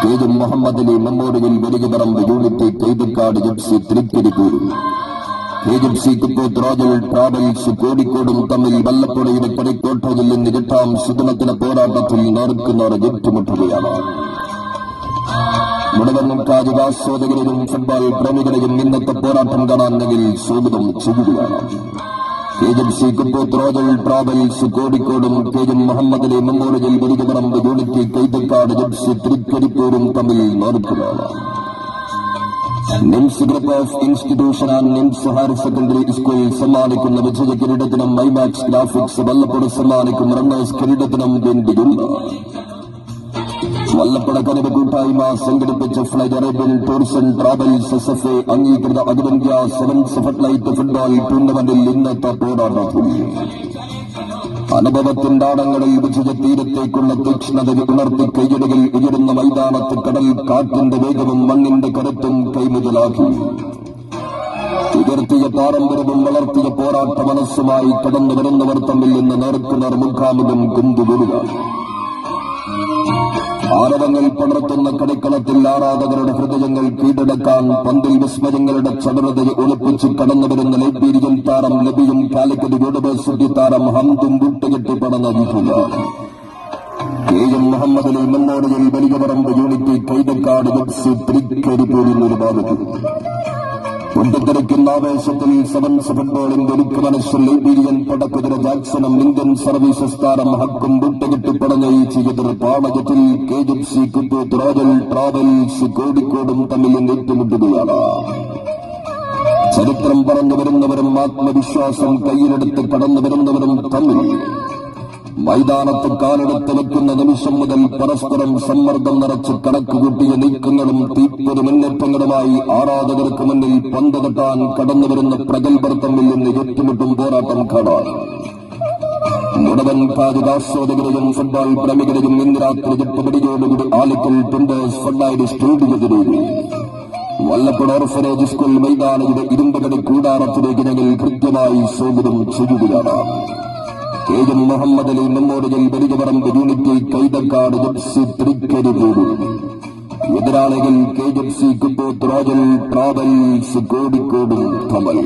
KM Muhammad Ali Memorial Velikaparamb Unit Kaithakkad FC Thrikkaripur KFC Kuppoth Royal Travels കോഴിക്കോടും തമ്മിൽ വല്ലപ്പുഴയുടെ കളിക്കോട്ടയിൽ നിന്ന് 8ാം ശുദ്ധമത്തിന് പോരാട്ടത്തിൽ നേർക്കുനേർ ഏറ്റുമുട്ടുകയാണ്. മുഴുവൻ കായികാസ്വാദകരെയും ഫുട്ബോൾ പ്രേമികളെയും ഇന്നത്തെ പോരാട്ടം കാണാനെങ്കിൽ സ്വാഗതം ചെയ്യുകയാണ്. KFC കുപ്പോത്ത് റോയൽ ട്രാവൽസ് കോഴിക്കോടും KM Muhammad Ali Memorial Velikaparamb Unit Kaithakkad FC തൃക്കരിപ്പൂരും തമ്മിൽ നേർക്കുനേർ. NIMS group of institution and NIMS higher secondary school സമ്മാനിക്കുന്ന വിജയ കിരീടത്തിനും മൈമാക്സ് ഗ്രാഫിക്സ് വല്ലപ്പുഴ സമ്മാനിക്കും റണ്ണേഴ്സ് കിരീടത്തിനും വേണ്ടിയുള്ള വല്ലപ്പുഴ കനിവ് കൂട്ടായ്മ സംഘടിപ്പിച്ച fly Arabian tours and travels SFA അംഗീകൃത അഖിലേന്ത്യാ സെവൻസ് ഫുട്ലൈറ്റ് ഫുട്ബോൾ ടൂർണമെന്റിൽ ഇന്നത്തെ പോരാട്ടത്തിൽ അനുഭവത്തിന്റെ ആടങ്ങളിൽ വിജയ തീരത്തേക്കുള്ള തീക്ഷ്ണത ഉണർത്തി കൈയടികൾ ഉയരുന്ന മൈതാനത്ത് കടൽ കാറ്റിന്റെ വേഗവും മണ്ണിന്റെ കരുത്തും കൈമുതലാക്കി ഉയർത്തിയ പാരമ്പര്യവും വളർത്തിയ പോരാട്ട മനസ്സുമായി കടന്നു വരുന്നവർ തമ്മിൽ നിന്ന് നേർക്കുനേർ മുഖാമുഖം കൊണ്ടുവരിക. ആരവങ്ങൾ പടർത്തുന്ന കളിക്കളത്തിൽ ആരാധകരുടെ ഹൃദയങ്ങൾ കീഴടക്കാൻ പന്തിൽ വിസ്മയങ്ങളുടെ ചടുലതയെ ഒളിപ്പിച്ച് കടന്നുവരുന്ന ലൈബീരിയൻ താരം ലബിയും കാലിക്കറ്റ് യൂണിവേഴ്സിറ്റി താരം ഹംദും വിട്ടുകെട്ടി പടന്നിരിക്കുക. KM Muhammad Ali Memorial Velikaparamb Unit Kaithakkad FC തൃക്കരിപ്പൂരിൽ ഒരു ഭാഗത്ത് പൊട്ടിത്തെറിക്കുന്ന ആവേശത്തിൽ സെവൻസ് ഫുട്ബോളിന്റെ ഒരുക്ക് മനസ്സിൽ ലൈബീരിയൻ പടക്കുതിര ജാക്സണും ഇന്ത്യൻ സർവീസസ് താരം ഹക്കും വിട്ടുകെട്ടിപ്പടഞ്ഞ ഈ എതിർ പാടകത്തിൽ KFC കുപ്പോത്ത് റോയൽ ട്രാവൽസ് കോഴിക്കോടും തമ്മിൽ ഏറ്റുമുട്ടുകയാണ്. ചരിത്രം പറഞ്ഞു വരുന്നവരും ആത്മവിശ്വാസം കയ്യിലെടുത്ത് കടന്നു വരുന്നവരും തമ്മിൽ മൈതാനത്ത് കാലെടുത്ത് വെക്കുന്ന നിമിഷം മുതൽ പരസ്പരം സമ്മർദ്ദം നിറച്ച് കണക്കുകൂട്ടിയ നീക്കങ്ങളും തീപ്പൊരു മുന്നേറ്റങ്ങളുമായി ആരാധകർക്ക് മുന്നിൽ പന്ത് തട്ടാൻ കടന്നുവരുന്ന പ്രഗത്ഭർ തമ്മിൽ നിന്ന് ഏറ്റുമുട്ടും പോരാട്ടം കാണാൻ മുഴുവൻ കായികാസ്വാദകരെയും ഫുട്ബോൾ പ്രേമികളെയും ഇന്ന് രാത്രി 8 മണിയോടുകൂടി ആലിക്കൽ ടിൻഡേഴ്സ് ഫുട്ബോൾ സ്റ്റേഡിയത്തിലേക്ക് വല്ലപ്പുഴ ഓർഫനേജ് സ്കൂൾ മൈതാനയുടെ ഇരുമ്പുകടി കൂടാരത്തിലേക്ക് ഞങ്ങൾ കൃത്യമായി സ്വാഗതം ചെയ്യുകയാണ്. KM Muhammad Ali Memorial Velikaparamb Unit Kaithakkad FC Thrikkaripur. എതിരാളികൾ KFC കുപ്പോത്ത് റോയൽ ട്രാവൽസ് കോഴിക്കോടും തമ്മിൽ